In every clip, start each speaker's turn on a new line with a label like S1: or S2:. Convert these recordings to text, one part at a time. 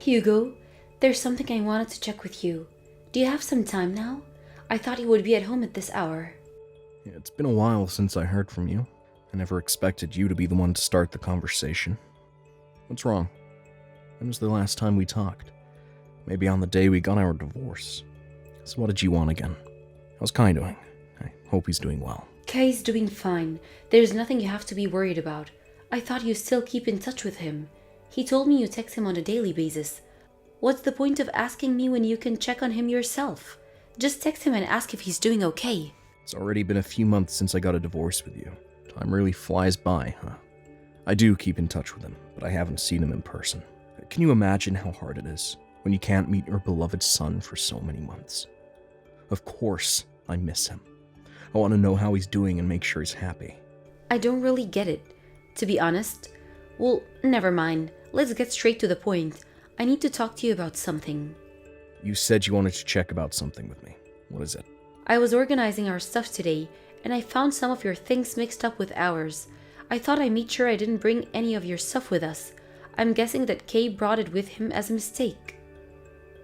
S1: Hugo, there's something I wanted to check with you. Do you have some time now? I thought you would be at home at this hour.
S2: Yeah, it's been a while since I heard from you. I never expected you to be the one to start the conversation. What's wrong? When was the last time we talked? Maybe on the day we got our divorce. So what did you want again? How's Kai doing? I hope he's doing well.
S1: Kai's doing fine. There's nothing you have to be worried about. I thought you still keep in touch with him. He told me you text him on a daily basis. What's the point of asking me when you can check on him yourself? Just text him and ask if he's doing okay.
S2: It's already been a few months since I got a divorce with you. Time really flies by, huh? I do keep in touch with him, but I haven't seen him in person. Can you imagine how hard it is when you can't meet your beloved son for so many months? Of course, I miss him. I want to know how he's doing and make sure he's happy.
S1: I don't really get it, to be honest. Well, never mind. Let's get straight to the point. I need to talk to you about something.
S2: You said you wanted to check about something with me. What is it?
S1: I was organizing our stuff today, and I found some of your things mixed up with ours. I thought I made sure I didn't bring any of your stuff with us. I'm guessing that Kay brought it with him as a mistake.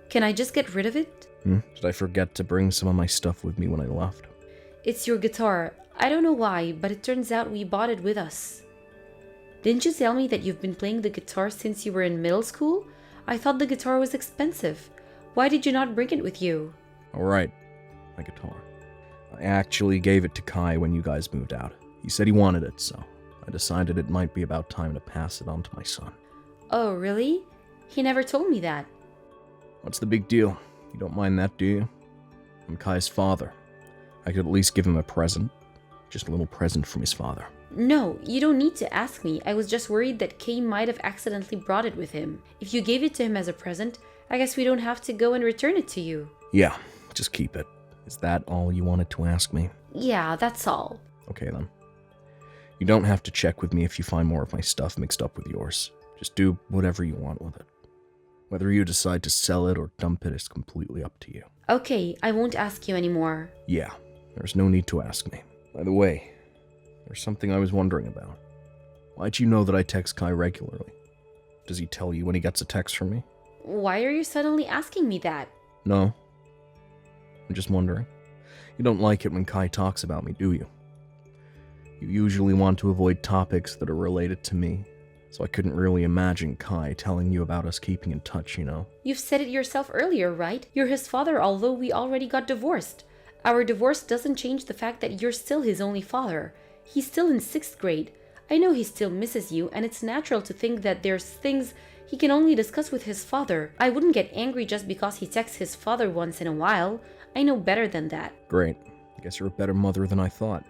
S1: Can I just get rid of it?
S2: Did I forget to bring some of my stuff with me when I left?
S1: It's your guitar. I don't know why, but it turns out we bought it with us. Didn't you tell me that you've been playing the guitar since you were in middle school? I thought the guitar was expensive. Why did you not bring it with you?
S2: Alright, my guitar. I actually gave it to Kai when you guys moved out. He said he wanted it, so I decided it might be about time to pass it on to my son.
S1: Oh, really? He never told me that.
S2: What's the big deal? You don't mind that, do you? I'm Kai's father. I could at least give him a present. Just a little present from his father.
S1: No, you don't need to ask me. I was just worried that Kay might have accidentally brought it with him. If you gave it to him as a present, I guess we don't have to go and return it to you.
S2: Yeah, just keep it. Is that all you wanted to ask me?
S1: Yeah, that's all.
S2: Okay then. You don't have to check with me if you find more of my stuff mixed up with yours. Just do whatever you want with it. Whether you decide to sell it or dump it is completely up to you.
S1: Okay, I won't ask you anymore.
S2: Yeah, there's no need to ask me. By the way, there's something I was wondering about. Why'd you know that I text Kai regularly? Does he tell you when he gets a text from me?
S1: Why are you suddenly asking me that?
S2: No. I'm just wondering. You don't like it when Kai talks about me, do you? You usually want to avoid topics that are related to me, so I couldn't really imagine Kai telling you about us keeping in touch, you know?
S1: You've said it yourself earlier, right? You're his father, although we already got divorced. Our divorce doesn't change the fact that you're still his only father. He's still in 6th grade. I know he still misses you, and it's natural to think that there's things he can only discuss with his father. I wouldn't get angry just because he texts his father once in a while. I know better than that.
S2: Great. I guess you're a better mother than I thought.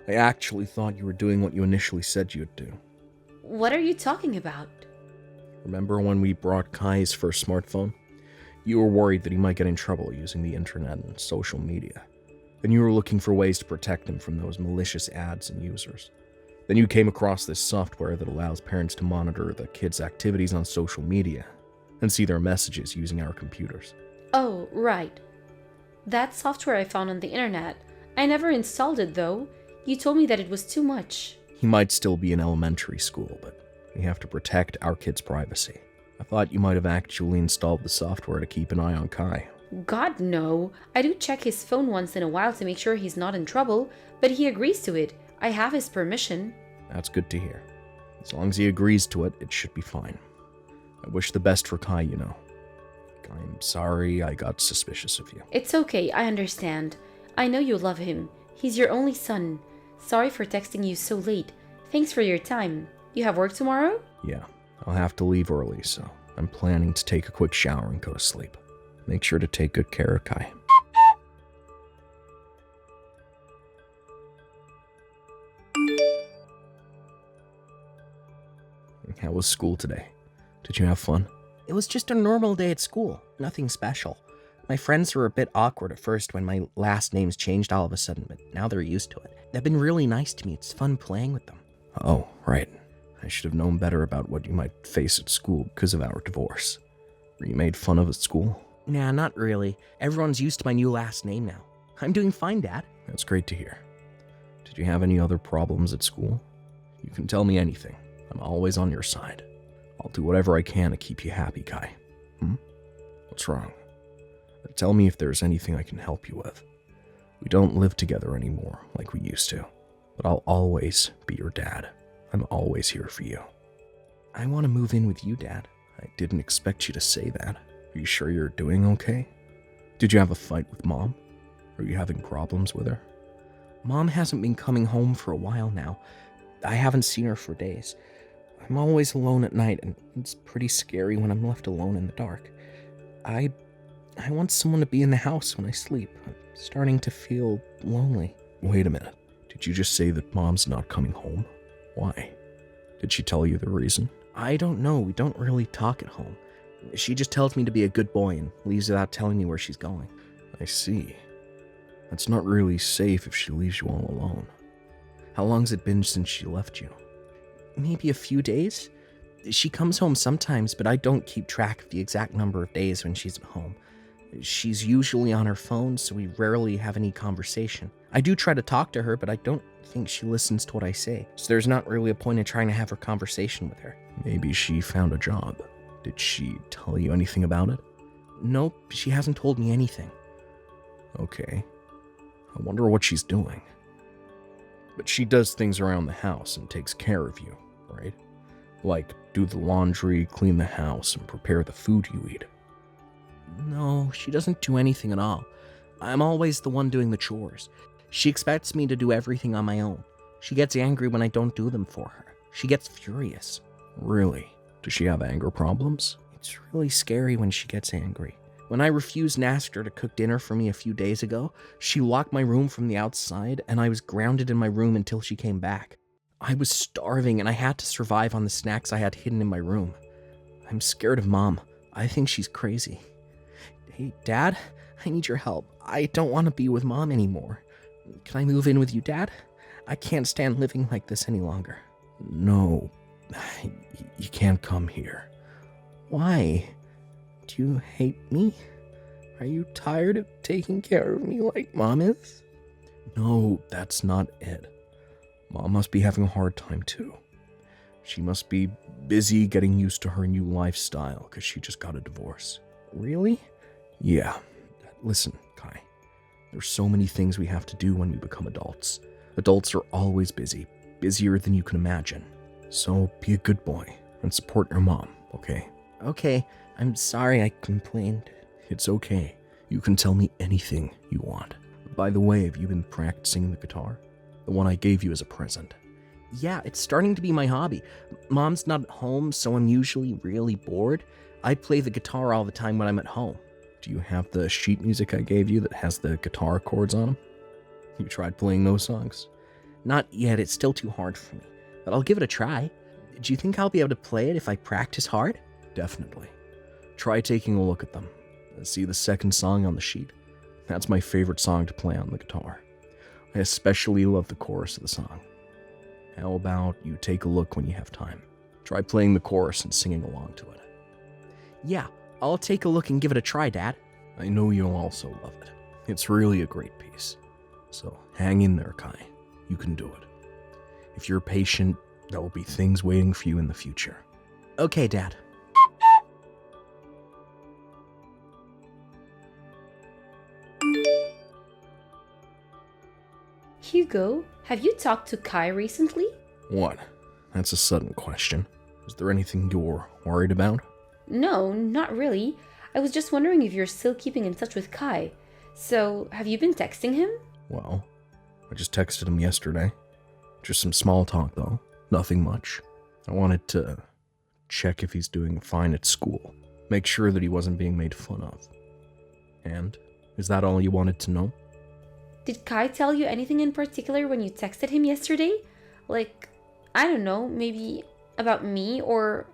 S2: I actually thought you were doing what you initially said you'd do.
S1: What are you talking about?
S2: Remember when we brought Kai his first smartphone? You were worried that he might get in trouble using the internet and social media. Then you were looking for ways to protect him from those malicious ads and users. Then you came across this software that allows parents to monitor the kids' activities on social media and see their messages using our computers.
S1: Oh, right. That software I found on the internet. I never installed it though. You told me that it was too much.
S2: He might still be in elementary school, but we have to protect our kids' privacy. I thought you might have actually installed the software to keep an eye on Kai.
S1: God, no. I do check his phone once in a while to make sure he's not in trouble, but he agrees to it. I have his permission.
S2: That's good to hear. As long as he agrees to it, it should be fine. I wish the best for Kai, you know. I'm sorry I got suspicious of you.
S1: It's okay, I understand. I know you love him. He's your only son. Sorry for texting you so late. Thanks for your time. You have work tomorrow?
S2: Yeah, I'll have to leave early, so I'm planning to take a quick shower and go to sleep. Make sure to take good care of Kai. How was school today? Did you have fun?
S3: It was just a normal day at school. Nothing special. My friends were a bit awkward at first when my last names changed all of a sudden, but now they're used to it. They've been really nice to me. It's fun playing with them.
S2: Oh, right. I should have known better about what you might face at school because of our divorce. Were you made fun of at school?
S3: Nah, not really. Everyone's used to my new last name now. I'm doing fine, Dad.
S2: That's great to hear. Did you have any other problems at school? You can tell me anything. I'm always on your side. I'll do whatever I can to keep you happy, Kai. What's wrong? Tell me if there's anything I can help you with. We don't live together anymore like we used to, but I'll always be your dad. I'm always here for you.
S3: I want to move in with you, Dad.
S2: I didn't expect you to say that. Are you sure you're doing okay? Did you have a fight with Mom? Are you having problems with her?
S3: Mom hasn't been coming home for a while now. I haven't seen her for days. I'm always alone at night, and it's pretty scary when I'm left alone in the dark. I want someone to be in the house when I sleep. I'm starting to feel lonely.
S2: Wait a minute. Did you just say that Mom's not coming home? Why? Did she tell you the reason?
S3: I don't know. We don't really talk at home. She just tells me to be a good boy and leaves without telling me where she's going.
S2: I see. That's not really safe if she leaves you all alone.
S3: How long's it been since she left you? Maybe a few days. She comes home sometimes, but I don't keep track of the exact number of days when she's at home. She's usually on her phone, so we rarely have any conversation. I do try to talk to her, but I don't think she listens to what I say, so there's not really a point in trying to have a conversation with her.
S2: Maybe she found a job. Did she tell you anything about it?
S3: Nope, she hasn't told me anything.
S2: Okay. I wonder what she's doing. But she does things around the house and takes care of you, right? Like do the laundry, clean the house, and prepare the food you eat.
S3: No, she doesn't do anything at all. I'm always the one doing the chores. She expects me to do everything on my own. She gets angry when I don't do them for her. She gets furious.
S2: Really? Does she have anger problems?
S3: It's really scary when she gets angry. When I refused and asked her to cook dinner for me a few days ago, she locked my room from the outside, and I was grounded in my room until she came back. I was starving, and I had to survive on the snacks I had hidden in my room. I'm scared of Mom. I think she's crazy. Hey, Dad, I need your help. I don't want to be with Mom anymore. Can I move in with you, Dad? I can't stand living like this any longer.
S2: No, you can't come here.
S3: Why? Do you hate me? Are you tired of taking care of me like Mom is?
S2: No, that's not it. Mom must be having a hard time too. She must be busy getting used to her new lifestyle because she just got a divorce.
S3: Really?
S2: Yeah. Listen, Kai. There's so many things we have to do when we become adults. Adults are always busy, busier than you can imagine. So be a good boy and support your mom, okay?
S3: Okay, I'm sorry I complained.
S2: It's okay. You can tell me anything you want. By the way, have you been practicing the guitar? The one I gave you as a present.
S3: Yeah, it's starting to be my hobby. Mom's not at home, so I'm usually really bored. I play the guitar all the time when I'm at home.
S2: Do you have the sheet music I gave you that has the guitar chords on them? You tried playing those songs?
S3: Not yet, it's still too hard for me. But I'll give it a try. Do you think I'll be able to play it if I practice hard?
S2: Definitely. Try taking a look at them. See the second song on the sheet? That's my favorite song to play on the guitar. I especially love the chorus of the song. How about you take a look when you have time? Try playing the chorus and singing along to it.
S3: Yeah, I'll take a look and give it a try, Dad.
S2: I know you'll also love it. It's really a great piece. So hang in there, Kai. You can do it. If you're patient, there will be things waiting for you in the future.
S3: Okay, Dad.
S1: Hugo, have you talked to Kai recently?
S2: What? That's a sudden question. Is there anything you're worried about?
S1: No, not really. I was just wondering if you're still keeping in touch with Kai. So, have you been texting him?
S2: Well, I just texted him yesterday. Just some small talk, though. Nothing much. I wanted to check if he's doing fine at school. Make sure that he wasn't being made fun of. And, is that all you wanted to know?
S1: Did Kai tell you anything in particular when you texted him yesterday? Like, I don't know, maybe about me or,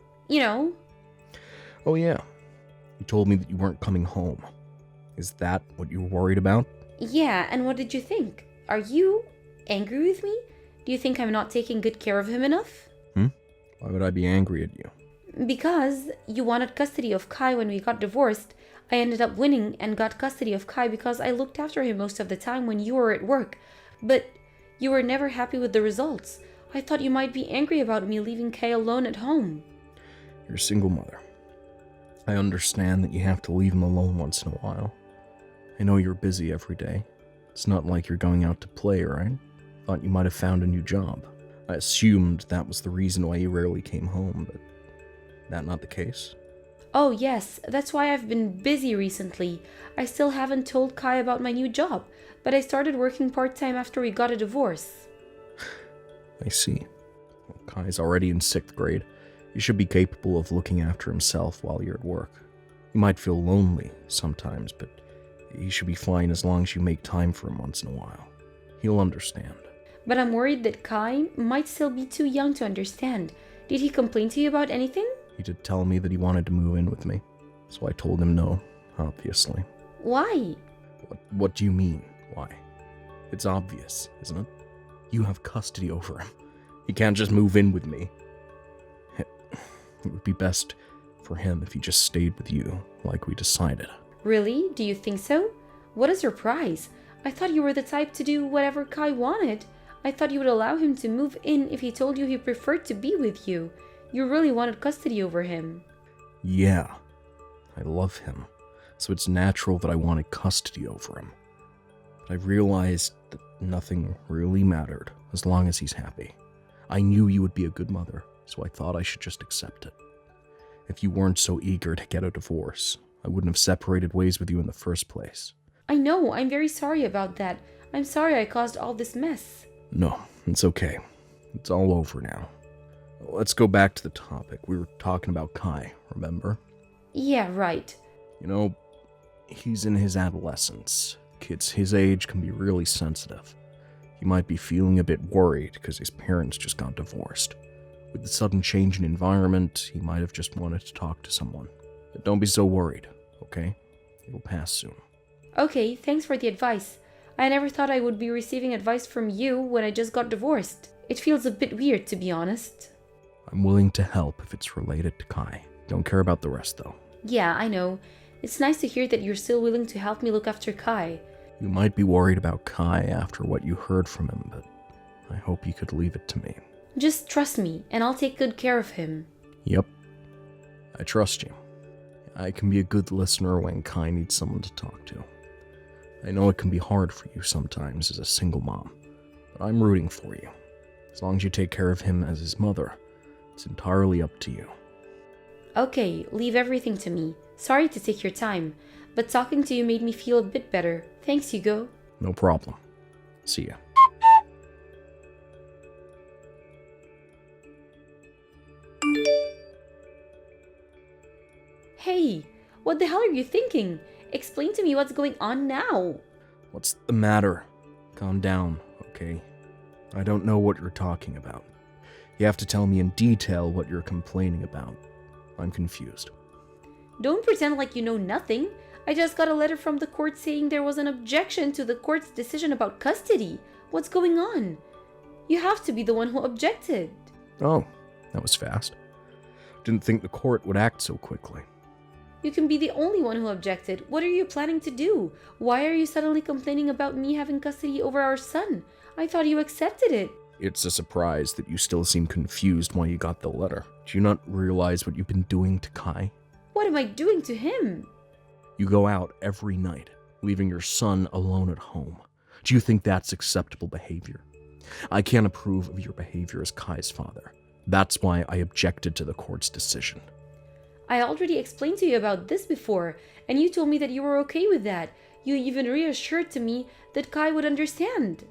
S2: Oh yeah. You told me that you weren't coming home. Is that what you were worried about?
S1: Yeah, and what did you think? Are you angry with me? Do you think I'm not taking good care of him enough?
S2: Why would I be angry at you?
S1: Because you wanted custody of Kai when we got divorced. I ended up winning and got custody of Kai because I looked after him most of the time when you were at work. But you were never happy with the results. I thought you might be angry about me leaving Kai alone at home.
S2: You're a single mother. I understand that you have to leave him alone once in a while. I know you're busy every day. It's not like you're going out to play, right? Thought you might have found a new job. I assumed that was the reason why you rarely came home, but that not the case?
S1: Oh, yes, that's why I've been busy recently. I still haven't told Kai about my new job, but I started working part-time after we got a divorce.
S2: I see. Well, Kai's already in 6th grade. He should be capable of looking after himself while you're at work. You might feel lonely sometimes, but he should be fine as long as you make time for him once in a while. He'll understand.
S1: But I'm worried that Kai might still be too young to understand. Did he complain to you about anything?
S2: He did tell me that he wanted to move in with me, so I told him no, obviously.
S1: Why?
S2: What do you mean, why? It's obvious, isn't it? You have custody over him. He can't just move in with me. It would be best for him if he just stayed with you, like we decided.
S1: Really? Do you think so? What a surprise. I thought you were the type to do whatever Kai wanted. I thought you would allow him to move in if he told you he preferred to be with you. You really wanted custody over him.
S2: Yeah, I love him, so it's natural that I wanted custody over him. But I realized that nothing really mattered as long as he's happy. I knew you would be a good mother, so I thought I should just accept it. If you weren't so eager to get a divorce, I wouldn't have separated ways with you in the first place.
S1: I know, I'm very sorry about that. I'm sorry I caused all this mess.
S2: No, it's okay. It's all over now. Let's go back to the topic. We were talking about Kai, remember?
S1: Yeah, right.
S2: You know, he's in his adolescence. Kids his age can be really sensitive. He might be feeling a bit worried because his parents just got divorced. With the sudden change in environment, he might have just wanted to talk to someone. But don't be so worried, okay? It'll pass soon.
S1: Okay, thanks for the advice. I never thought I would be receiving advice from you when I just got divorced. It feels a bit weird, to be honest.
S2: I'm willing to help if it's related to Kai. Don't care about the rest, though.
S1: Yeah, I know. It's nice to hear that you're still willing to help me look after Kai.
S2: You might be worried about Kai after what you heard from him, but I hope you could leave it to me.
S1: Just trust me, and I'll take good care of him.
S2: Yep. I trust you. I can be a good listener when Kai needs someone to talk to. I know it can be hard for you sometimes as a single mom, but I'm rooting for you. As long as you take care of him as his mother, it's entirely up to you.
S1: Okay, leave everything to me. Sorry to take your time, but talking to you made me feel a bit better. Thanks, Hugo.
S2: No problem. See ya.
S1: Hey, what the hell are you thinking? Explain to me what's going on now.
S2: What's the matter? Calm down, okay? I don't know what you're talking about. You have to tell me in detail what you're complaining about. I'm confused.
S1: Don't pretend like you know nothing. I just got a letter from the court saying there was an objection to the court's decision about custody. What's going on? You have to be the one who objected.
S2: Oh, that was fast. Didn't think the court would act so quickly.
S1: You can be the only one who objected. What are you planning to do? Why are you suddenly complaining about me having custody over our son? I thought you accepted it.
S2: It's a surprise that you still seem confused why you got the letter. Do you not realize what you've been doing to Kai?
S1: What am I doing to him?
S2: You go out every night, leaving your son alone at home. Do you think that's acceptable behavior? I can't approve of your behavior as Kai's father. That's why I objected to the court's decision.
S1: I already explained to you about this before, and you told me that you were okay with that. You even reassured to me that Kai would understand.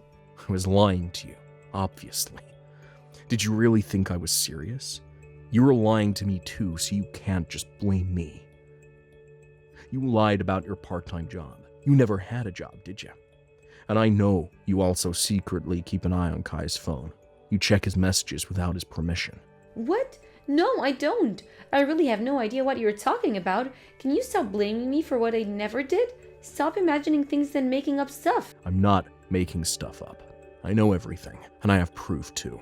S2: I was lying to you, obviously. Did you really think I was serious? You were lying to me too, so you can't just blame me. You lied about your part-time job. You never had a job, did you? And I know you also secretly keep an eye on Kai's phone. You check his messages without his permission.
S1: What? No, I don't. I really have no idea what you're talking about. Can you stop blaming me for what I never did? Stop imagining things and making up stuff.
S2: I'm not making stuff up. I know everything, and I have proof too.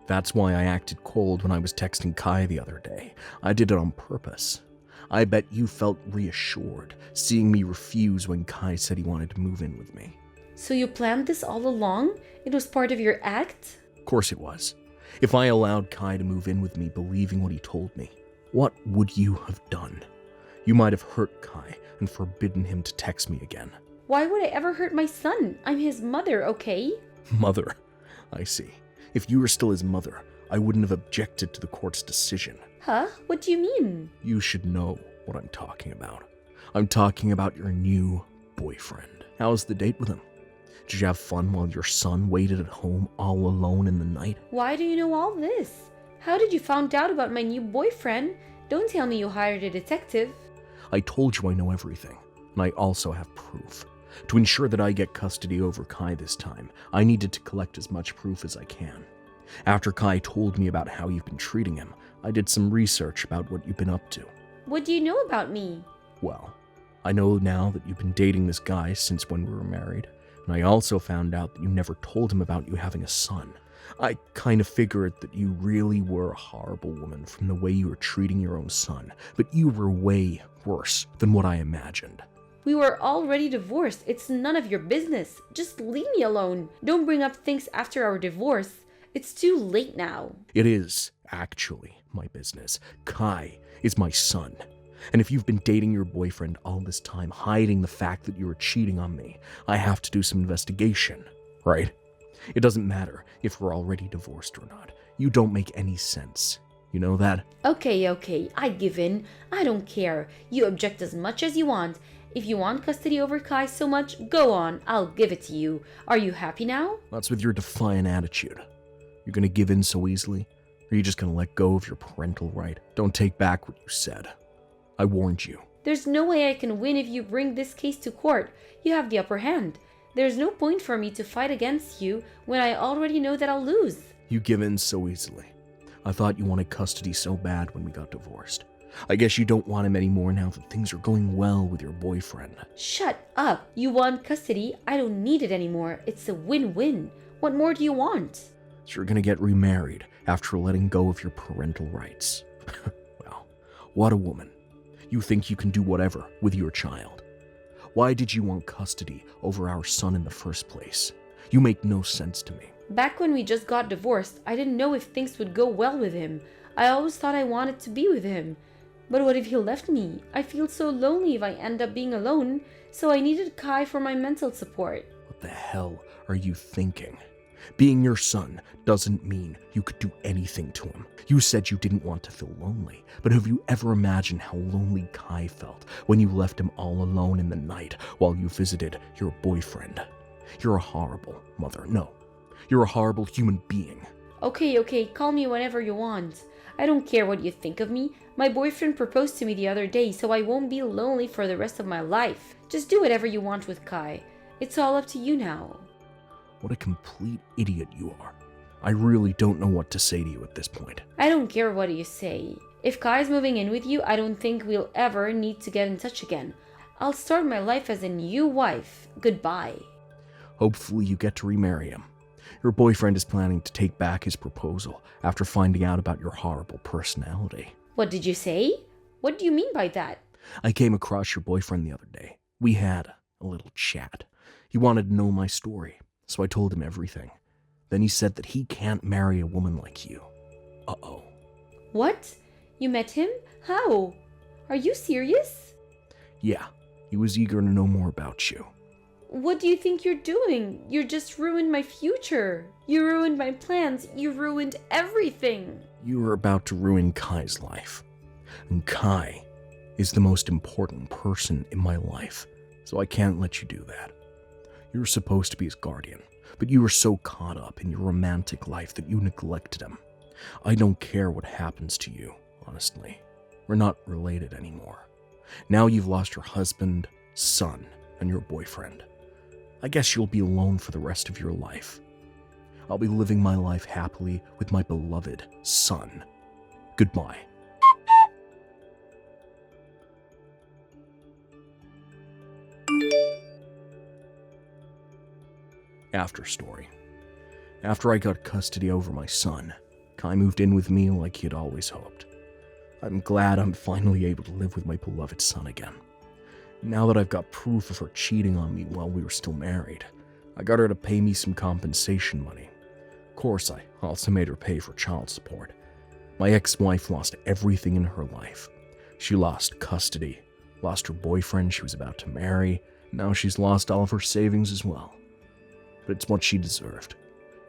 S2: That's why I acted cold when I was texting Kai the other day. I did it on purpose. I bet you felt reassured, seeing me refuse when Kai said he wanted to move in with me.
S1: So you planned this all along? It was part of your act?
S2: Of course it was. If I allowed Kai to move in with me believing what he told me, What would you have done? You might have hurt Kai and forbidden him to text me again.
S1: Why would I ever hurt my son? I'm his mother, okay?
S2: Mother, I see. If you were still his mother, I wouldn't have objected to the court's decision.
S1: Huh? What do you mean?
S2: You should know what I'm talking about. I'm talking about your new boyfriend. How was the date with him? Did you have fun while your son waited at home all alone in the night?
S1: Why do you know all this? How did you find out about my new boyfriend? Don't tell me you hired a detective.
S2: I told you I know everything, and I also have proof. To ensure that I get custody over Kai this time, I needed to collect as much proof as I can. After Kai told me about how you've been treating him, I did some research about what you've been up to.
S1: What do you know about me?
S2: Well, I know now that you've been dating this guy since when we were married, and I also found out that you never told him about you having a son. I kind of figured that you really were a horrible woman from the way you were treating your own son, but you were way worse than what I imagined.
S1: We were already divorced. It's none of your business. Just leave me alone. Don't bring up things after our divorce. It's too late now.
S2: It is actually my business. Kai is my son. And if you've been dating your boyfriend all this time, hiding the fact that you were cheating on me, I have to do some investigation, right? It doesn't matter if we're already divorced or not. You don't make any sense. You know that?
S1: Okay, I give in. I don't care. You object as much as you want. If you want custody over Kai so much, go on. I'll give it to you. Are you happy now?
S2: That's with your defiant attitude. You're gonna give in so easily? Or are you just gonna let go of your parental right? Don't take back what you said. I warned you.
S1: There's no way I can win if you bring this case to court. You have the upper hand. There's no point for me to fight against you when I already know that I'll lose.
S2: You give in so easily. I thought you wanted custody so bad when we got divorced. I guess you don't want him anymore now that things are going well with your boyfriend.
S1: Shut up. You want custody. I don't need it anymore. It's a win-win. What more do you want?
S2: So you're gonna get remarried after letting go of your parental rights. Well, what a woman. You think you can do whatever with your child. Why did you want custody over our son in the first place? You make no sense to me.
S1: Back when we just got divorced, I didn't know if things would go well with him. I always thought I wanted to be with him. But what if he left me? I feel so lonely if I end up being alone, so I needed Kai for my mental support.
S2: What the hell are you thinking? Being your son doesn't mean you could do anything to him. You said you didn't want to feel lonely, but have you ever imagined how lonely Kai felt when you left him all alone in the night while you visited your boyfriend? You're a horrible mother. No, you're a horrible human being.
S1: Okay, call me whenever you want. I don't care what you think of me. My boyfriend proposed to me the other day, so I won't be lonely for the rest of my life. Just do whatever you want with Kai. It's all up to you now.
S2: What a complete idiot you are. I really don't know what to say to you at this point.
S1: I don't care what you say. If Kai's moving in with you, I don't think we'll ever need to get in touch again. I'll start my life as a new wife. Goodbye.
S2: Hopefully you get to remarry him. Your boyfriend is planning to take back his proposal after finding out about your horrible personality.
S1: What did you say? What do you mean by that?
S2: I came across your boyfriend the other day. We had a little chat. He wanted to know my story, so I told him everything. Then he said that he can't marry a woman like you. Uh-oh.
S1: What? You met him? How? Are you serious?
S2: Yeah, he was eager to know more about you.
S1: What do you think you're doing? You just ruined my future. You ruined my plans. You ruined everything.
S2: You were about to ruin Kai's life. And Kai is the most important person in my life, so I can't let you do that. You're supposed to be his guardian, but you were so caught up in your romantic life that you neglected him. I don't care what happens to you, honestly. We're not related anymore. Now you've lost your husband, son, and your boyfriend. I guess you'll be alone for the rest of your life. I'll be living my life happily with my beloved son. Goodbye. After story. After I got custody over my son, Kai moved in with me like he had always hoped. I'm glad I'm finally able to live with my beloved son again. Now that I've got proof of her cheating on me while we were still married, I got her to pay me some compensation money. Of course, I also made her pay for child support. My ex-wife lost everything in her life. She lost custody, lost her boyfriend she was about to marry, now she's lost all of her savings as well. But it's what she deserved.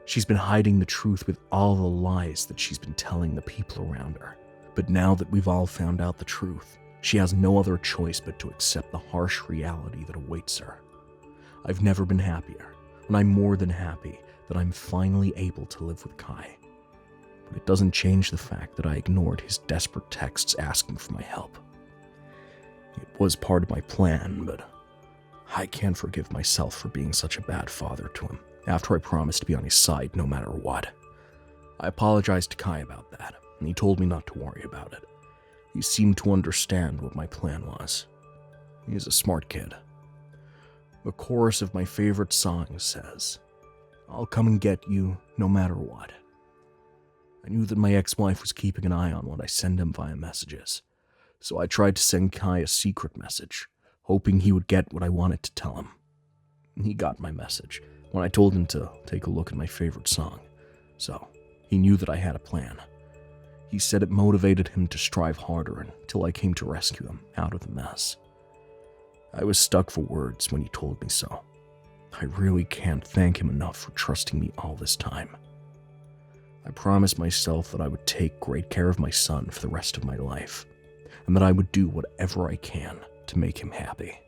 S2: She's been hiding the truth with all the lies that she's been telling the people around her. But now that we've all found out the truth, she has no other choice but to accept the harsh reality that awaits her. I've never been happier, and I'm more than happy that I'm finally able to live with Kai. But it doesn't change the fact that I ignored his desperate texts asking for my help. It was part of my plan, but I can't forgive myself for being such a bad father to him after I promised to be on his side no matter what. I apologized to Kai about that, and he told me not to worry about it. He seemed to understand what my plan was. He's a smart kid. The chorus of my favorite song says, "I'll come and get you no matter what." I knew that my ex-wife was keeping an eye on what I send him via messages, so I tried to send Kai a secret message, hoping he would get what I wanted to tell him. He got my message when I told him to take a look at my favorite song, so he knew that I had a plan. He said it motivated him to strive harder until I came to rescue him out of the mess. I was stuck for words when he told me so. I really can't thank him enough for trusting me all this time. I promised myself that I would take great care of my son for the rest of my life, and that I would do whatever I can to make him happy.